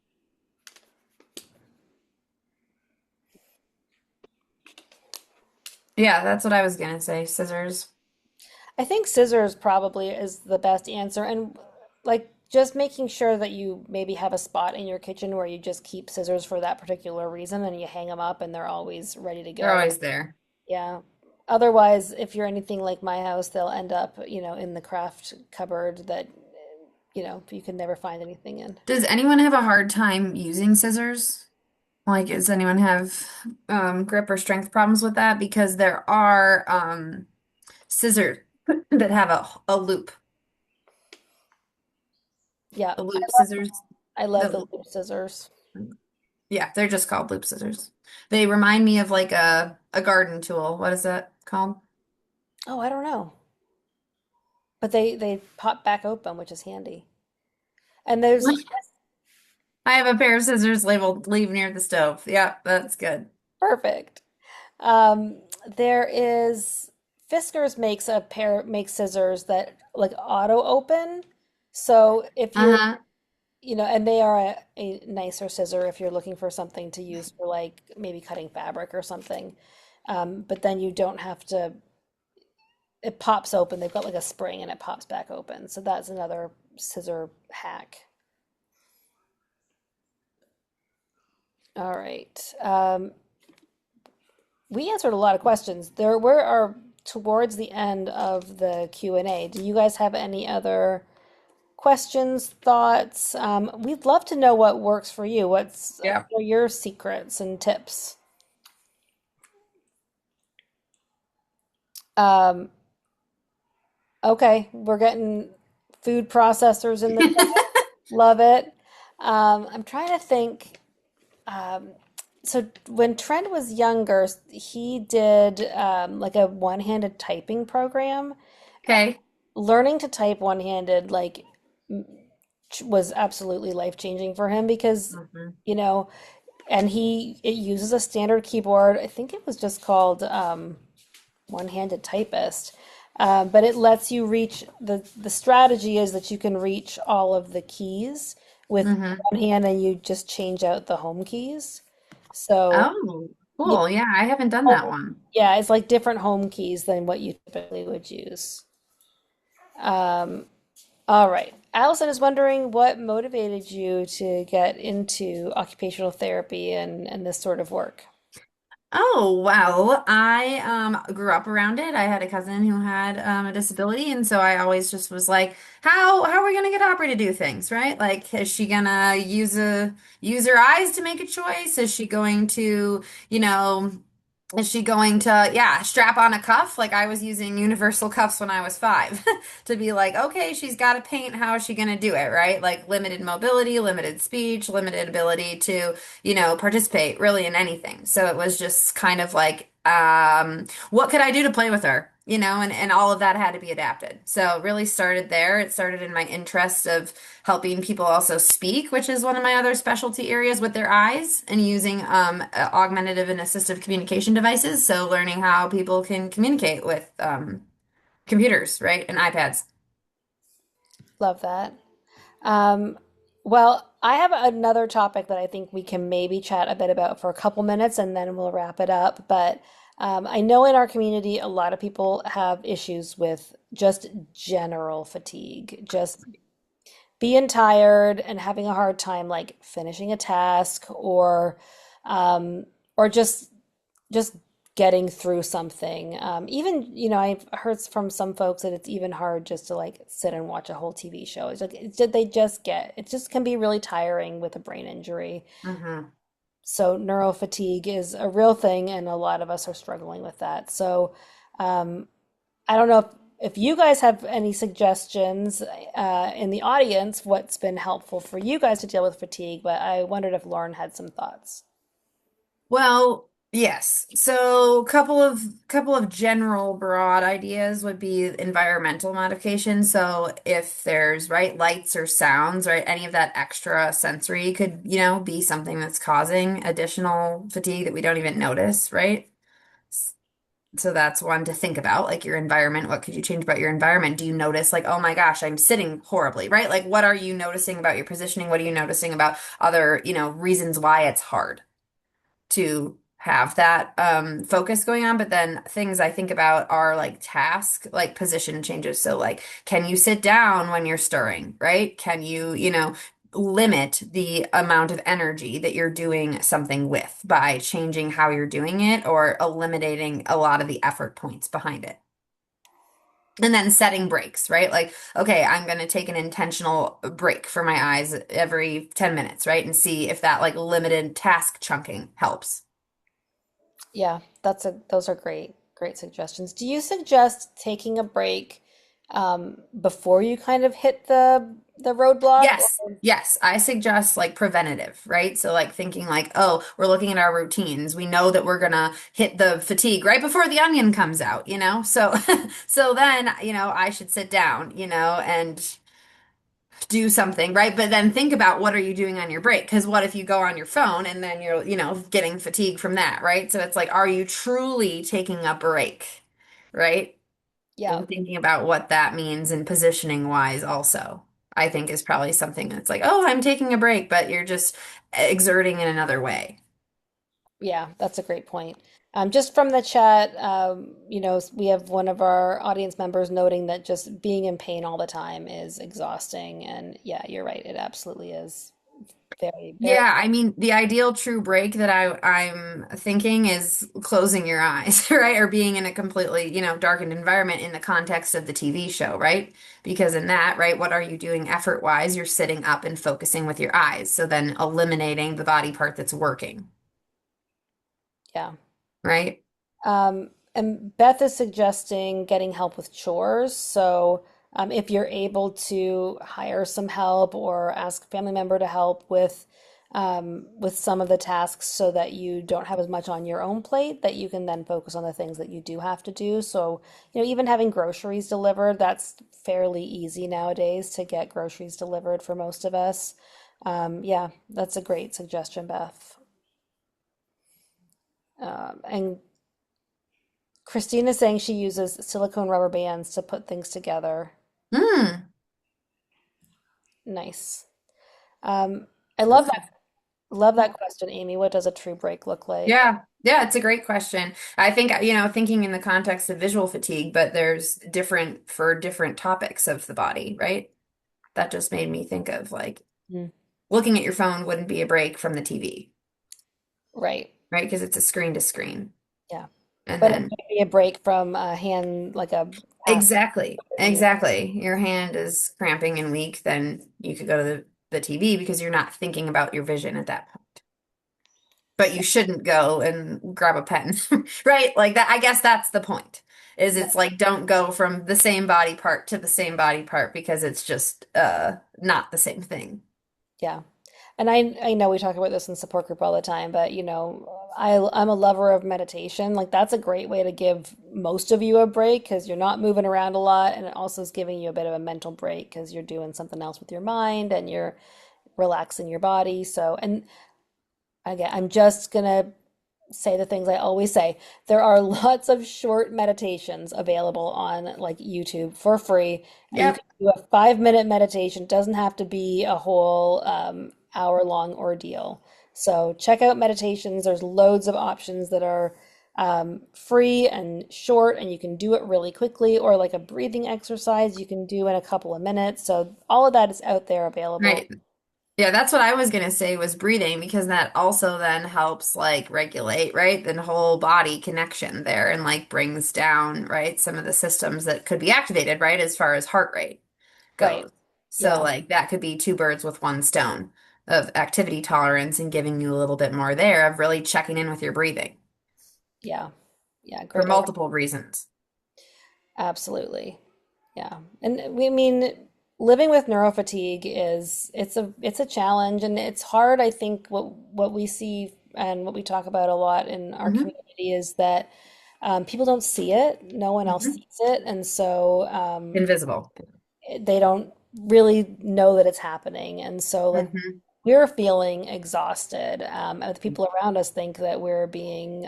Yeah, that's what I was gonna say. Scissors. I think scissors probably is the best answer. And like just making sure that you maybe have a spot in your kitchen where you just keep scissors for that particular reason and you hang them up and they're always ready to They're go. always there. Yeah. Otherwise, if you're anything like my house, they'll end up, in the craft cupboard that, you can never find anything in. Does anyone have a hard time using scissors? Like, does anyone have grip or strength problems with that? Because there are scissors that have a loop. Yeah, The loop scissors. I love the The loop scissors. Yeah, they're just called loop scissors. They remind me of like a garden tool. What is that called? Oh, I don't know. But they pop back open, which is handy. And there's I have a pair of scissors labeled leave near the stove. Yeah, that's good. perfect. There is Fiskars makes scissors that like auto open. So if you're, Uh-huh. and they are a nicer scissor if you're looking for something to use for like maybe cutting fabric or something. But then you don't have to, it pops open. They've got like a spring and it pops back open. So that's another scissor hack. All right. We answered a lot of questions. We are towards the end of the Q&A. Do you guys have any other questions, thoughts? We'd love to know what works for you. Yeah. What are your secrets and tips? Um, okay, we're getting food processors in the chat. Love it. I'm trying to think. Um, so when Trent was younger, he did like a one-handed typing program. Okay. Learning to type one-handed was absolutely life-changing for him because, Mhm. you know, and it uses a standard keyboard. I think it was just called one-handed typist. But it lets you reach the strategy is that you can reach all of the keys with Hmm. one hand and you just change out the home keys. So, Oh, yeah, cool. Yeah, I haven't done that one. yeah, it's like different home keys than what you typically would use. Um, all right. Allison is wondering what motivated you to get into occupational therapy and this sort of work. Oh, well, I grew up around it. I had a cousin who had a disability, and so I always just was like, how are we gonna get Aubrey to do things, right? Like, is she gonna use her eyes to make a choice? Is she going to, you know, is she going to, yeah, strap on a cuff? Like I was using universal cuffs when I was 5 to be like, okay, she's got to paint. How is she going to do it, right? Like limited mobility, limited speech, limited ability to, participate really in anything. So it was just kind of like, what could I do to play with her? And all of that had to be adapted. So it really started there. It started in my interest of helping people also speak, which is one of my other specialty areas with their eyes and using augmentative and assistive communication devices. So learning how people can communicate with computers, right, and iPads. Love that. Um, well, I have another topic that I think we can maybe chat a bit about for a couple minutes and then we'll wrap it up. But I know in our community, a lot of people have issues with just general fatigue, just being tired and having a hard time like finishing a task or or just getting through something. Even, I've heard from some folks that it's even hard just to like sit and watch a whole TV show. It's like it just can be really tiring with a brain injury. Hmm. So neurofatigue is a real thing, and a lot of us are struggling with that. So um, I don't know if you guys have any suggestions in the audience, what's been helpful for you guys to deal with fatigue, but I wondered if Lauren had some thoughts. Well, yes. So, couple of general broad ideas would be environmental modification. So, if there's right lights or sounds, right, any of that extra sensory could, be something that's causing additional fatigue that we don't even notice, right? S- So that's one to think about, like your environment. What could you change about your environment? Do you notice, like, oh my gosh, I'm sitting horribly, right? Like, what are you noticing about your positioning? What are you noticing about other, reasons why it's hard to have that focus going on. But then things I think about are like task, like position changes. So like, can you sit down when you're stirring, right? Can you, limit the amount of energy that you're doing something with by changing how you're doing it or eliminating a lot of the effort points behind it. And then setting breaks, right? Like, okay, I'm going to take an intentional break for my eyes every 10 minutes, right? And see if that like limited task chunking helps. Yeah, those are great suggestions. Do you suggest taking a break before you kind of hit the roadblock? Yes, yes. I suggest like preventative, right? So like thinking like, oh, we're looking at our routines. We know that we're gonna hit the fatigue right before the onion comes out, So so then, I should sit down, and do something, right? But then think about what are you doing on your break? Because what if you go on your phone and then you're, getting fatigue from that, right? So it's like, are you truly taking a break, right? Yeah, And thinking about what that means and positioning wise also, I think is probably something that's like, oh, I'm taking a break, but you're just exerting in another way. yeah, that's a great point. Just from the chat, we have one of our audience members noting that just being in pain all the time is exhausting. And yeah, you're right. It absolutely is very, very, Yeah, I mean, the ideal true break that I'm thinking is closing your eyes, right? Or being in a completely, darkened environment in the context of the TV show, right? Because in that, right, what are you doing effort wise? You're sitting up and focusing with your eyes. So then eliminating the body part that's working, yeah. right? And Beth is suggesting getting help with chores. So, if you're able to hire some help or ask a family member to help with some of the tasks so that you don't have as much on your own plate, that you can then focus on the things that you do have to do. So, even having groceries delivered, that's fairly easy nowadays to get groceries delivered for most of us. Yeah, that's a great suggestion, Beth. And Christina's saying she uses silicone rubber bands to put things together. Hmm. Nice. Um, I love that question, Amy. What does a true break look like? Yeah. Yeah, it's a great question. I think, thinking in the context of visual fatigue, but there's different for different topics of the body, right? That just made me think of like Mm. looking at your phone wouldn't be a break from the TV, Right. right? Because it's a screen to screen. Yeah. And But it then might be a break from a hand, like a task. exactly, exactly. Your hand is cramping and weak, then you could go to the TV because you're not thinking about your vision at that point. But you shouldn't go and grab a pen, right? Like that, I guess that's the point. Is Yeah. it's like don't go from the same body part to the same body part because it's just not the same thing. Yeah. And I know we talk about this in support group all the time, but I'm a lover of meditation. Like that's a great way to give most of you a break because you're not moving around a lot, and it also is giving you a bit of a mental break because you're doing something else with your mind and you're relaxing your body. So, and again, I'm just gonna say the things I always say. There are lots of short meditations available on like YouTube for free, and you Yep. can do a 5 minute meditation. It doesn't have to be a whole hour long ordeal. So check out meditations. There's loads of options that are free and short, and you can do it really quickly, or like a breathing exercise you can do in a couple of minutes. So all of that is out there available. Right. Yeah, that's what I was gonna say was breathing because that also then helps like regulate, right? The whole body connection there and like brings down, right, some of the systems that could be activated, right, as far as heart rate Right. goes. So Yeah. like that could be two birds with one stone of activity tolerance and giving you a little bit more there of really checking in with your breathing Yeah. Yeah. for Great idea. multiple reasons. Absolutely. Yeah. And we mean living with neurofatigue is it's a challenge and it's hard. I think what we see and what we talk about a lot in our Hmm. community is that people don't see it. No one else Hmm. sees it. And so Invisible. they don't really know that it's happening. And so like Hmm. we're feeling exhausted. And the people around us think that we're being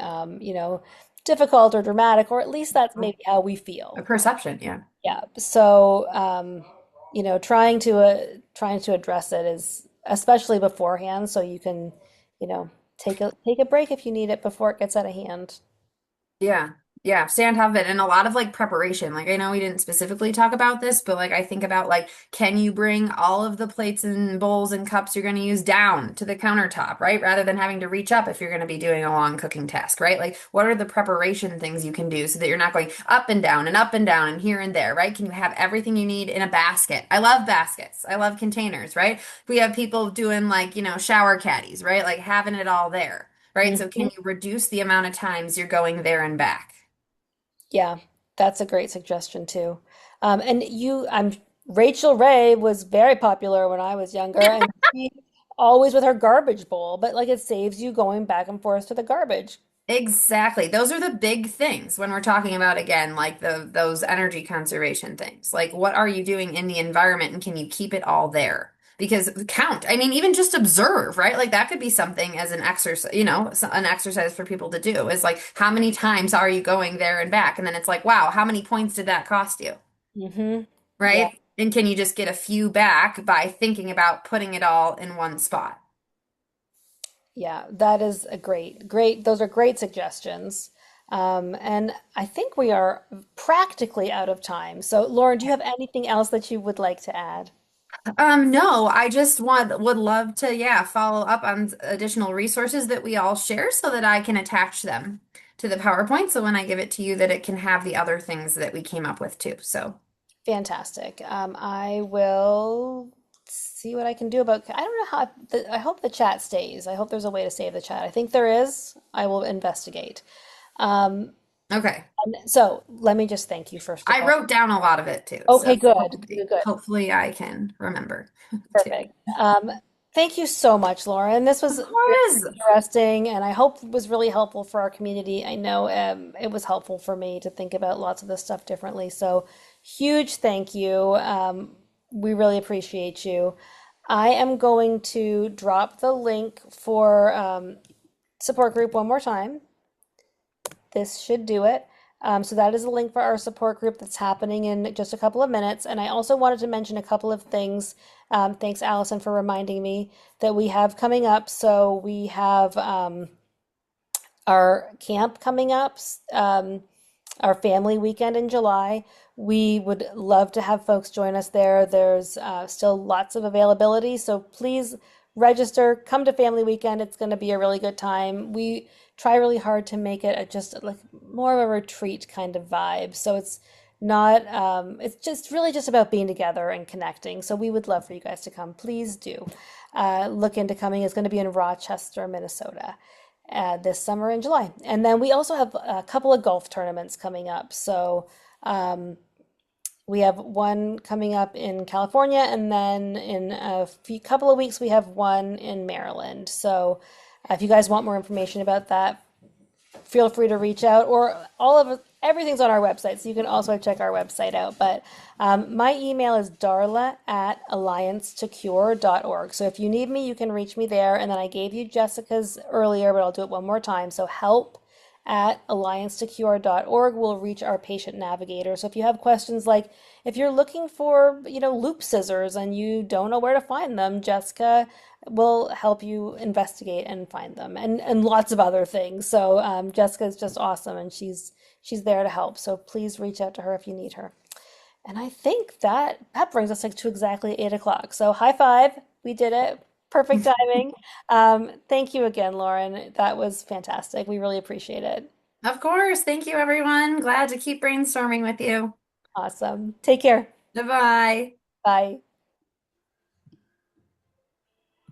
difficult or dramatic, or at least that's maybe how we A feel. perception, yeah. Yeah. So, trying to address it is especially beforehand, so you can, take a break if you need it before it gets out of hand. Yeah. Yeah. Stay on top of it. And a lot of like preparation. Like I know we didn't specifically talk about this, but like I think about like, can you bring all of the plates and bowls and cups you're going to use down to the countertop, right? Rather than having to reach up if you're going to be doing a long cooking task, right? Like what are the preparation things you can do so that you're not going up and down and here and there, right? Can you have everything you need in a basket? I love baskets. I love containers, right? We have people doing like, shower caddies, right? Like having it all there. Right? So can Mhm. you reduce the amount of times you're going there and back? Yeah, that's a great suggestion too. And Rachel Ray was very popular when I was younger, and she always with her garbage bowl, but like it saves you going back and forth to the garbage. Exactly. Those are the big things when we're talking about again, like those energy conservation things. Like what are you doing in the environment and can you keep it all there? Because count. I mean, even just observe, right? Like that could be something as an exercise, an exercise for people to do is like how many times are you going there and back? And then it's like, wow, how many points did that cost you? Hmm. Yeah, Right? And can you just get a few back by thinking about putting it all in one spot? yeah, that is a those are great suggestions. And I think we are practically out of time. So, Lauren, do you have anything else that you would like to add? No, I just would love to, yeah, follow up on additional resources that we all share so that I can attach them to the PowerPoint. So when I give it to you, that it can have the other things that we came up with too. So, Fantastic. I will see what I can do about. I don't know how. I hope the chat stays. I hope there's a way to save the chat. I think there is. I will investigate. Um, okay. so let me just thank you first of I all. wrote down a lot of it too. Okay, So good, good, hopefully, good. hopefully I can remember too. Perfect. Thank you so much, Lauren. This Of was really course. interesting, and I hope it was really helpful for our community. I know it was helpful for me to think about lots of this stuff differently. So, huge thank you. We really appreciate you. I am going to drop the link for support group one more time. This should do it. So that is a link for our support group that's happening in just a couple of minutes. And I also wanted to mention a couple of things. Thanks, Allison, for reminding me that we have coming up. So we have our camp coming up, our family weekend in July. We would love to have folks join us there. There's still lots of availability, so please register. Come to family weekend. It's going to be a really good time. We try really hard to make it just like more of a retreat kind of vibe. So it's not, it's just really just about being together and connecting. So we would love for you guys to come. Please do look into coming. It's going to be in Rochester, Minnesota this summer in July. And then we also have a couple of golf tournaments coming up. So we have one coming up in California, and then in a couple of weeks, we have one in Maryland. So if you guys want more information about that, feel free to reach out, or everything's on our website, so you can also check our website out. But my email is darla@alliancetocure.org. So if you need me, you can reach me there. And then I gave you Jessica's earlier, but I'll do it one more time. So help@alliancetocure.org will reach our patient navigator. So if you have questions like if you're looking for, loop scissors and you don't know where to find them, Jessica will help you investigate and find them, and lots of other things. So Jessica is just awesome, and she's there to help. So please reach out to her if you need her. And I think that brings us like to exactly 8 o'clock. So high five, we did it. Perfect timing. Thank you again, Lauren. That was fantastic. We really appreciate it. Of course. Thank you, everyone. Glad to keep brainstorming with you. Awesome. Take care. Bye-bye. Bye.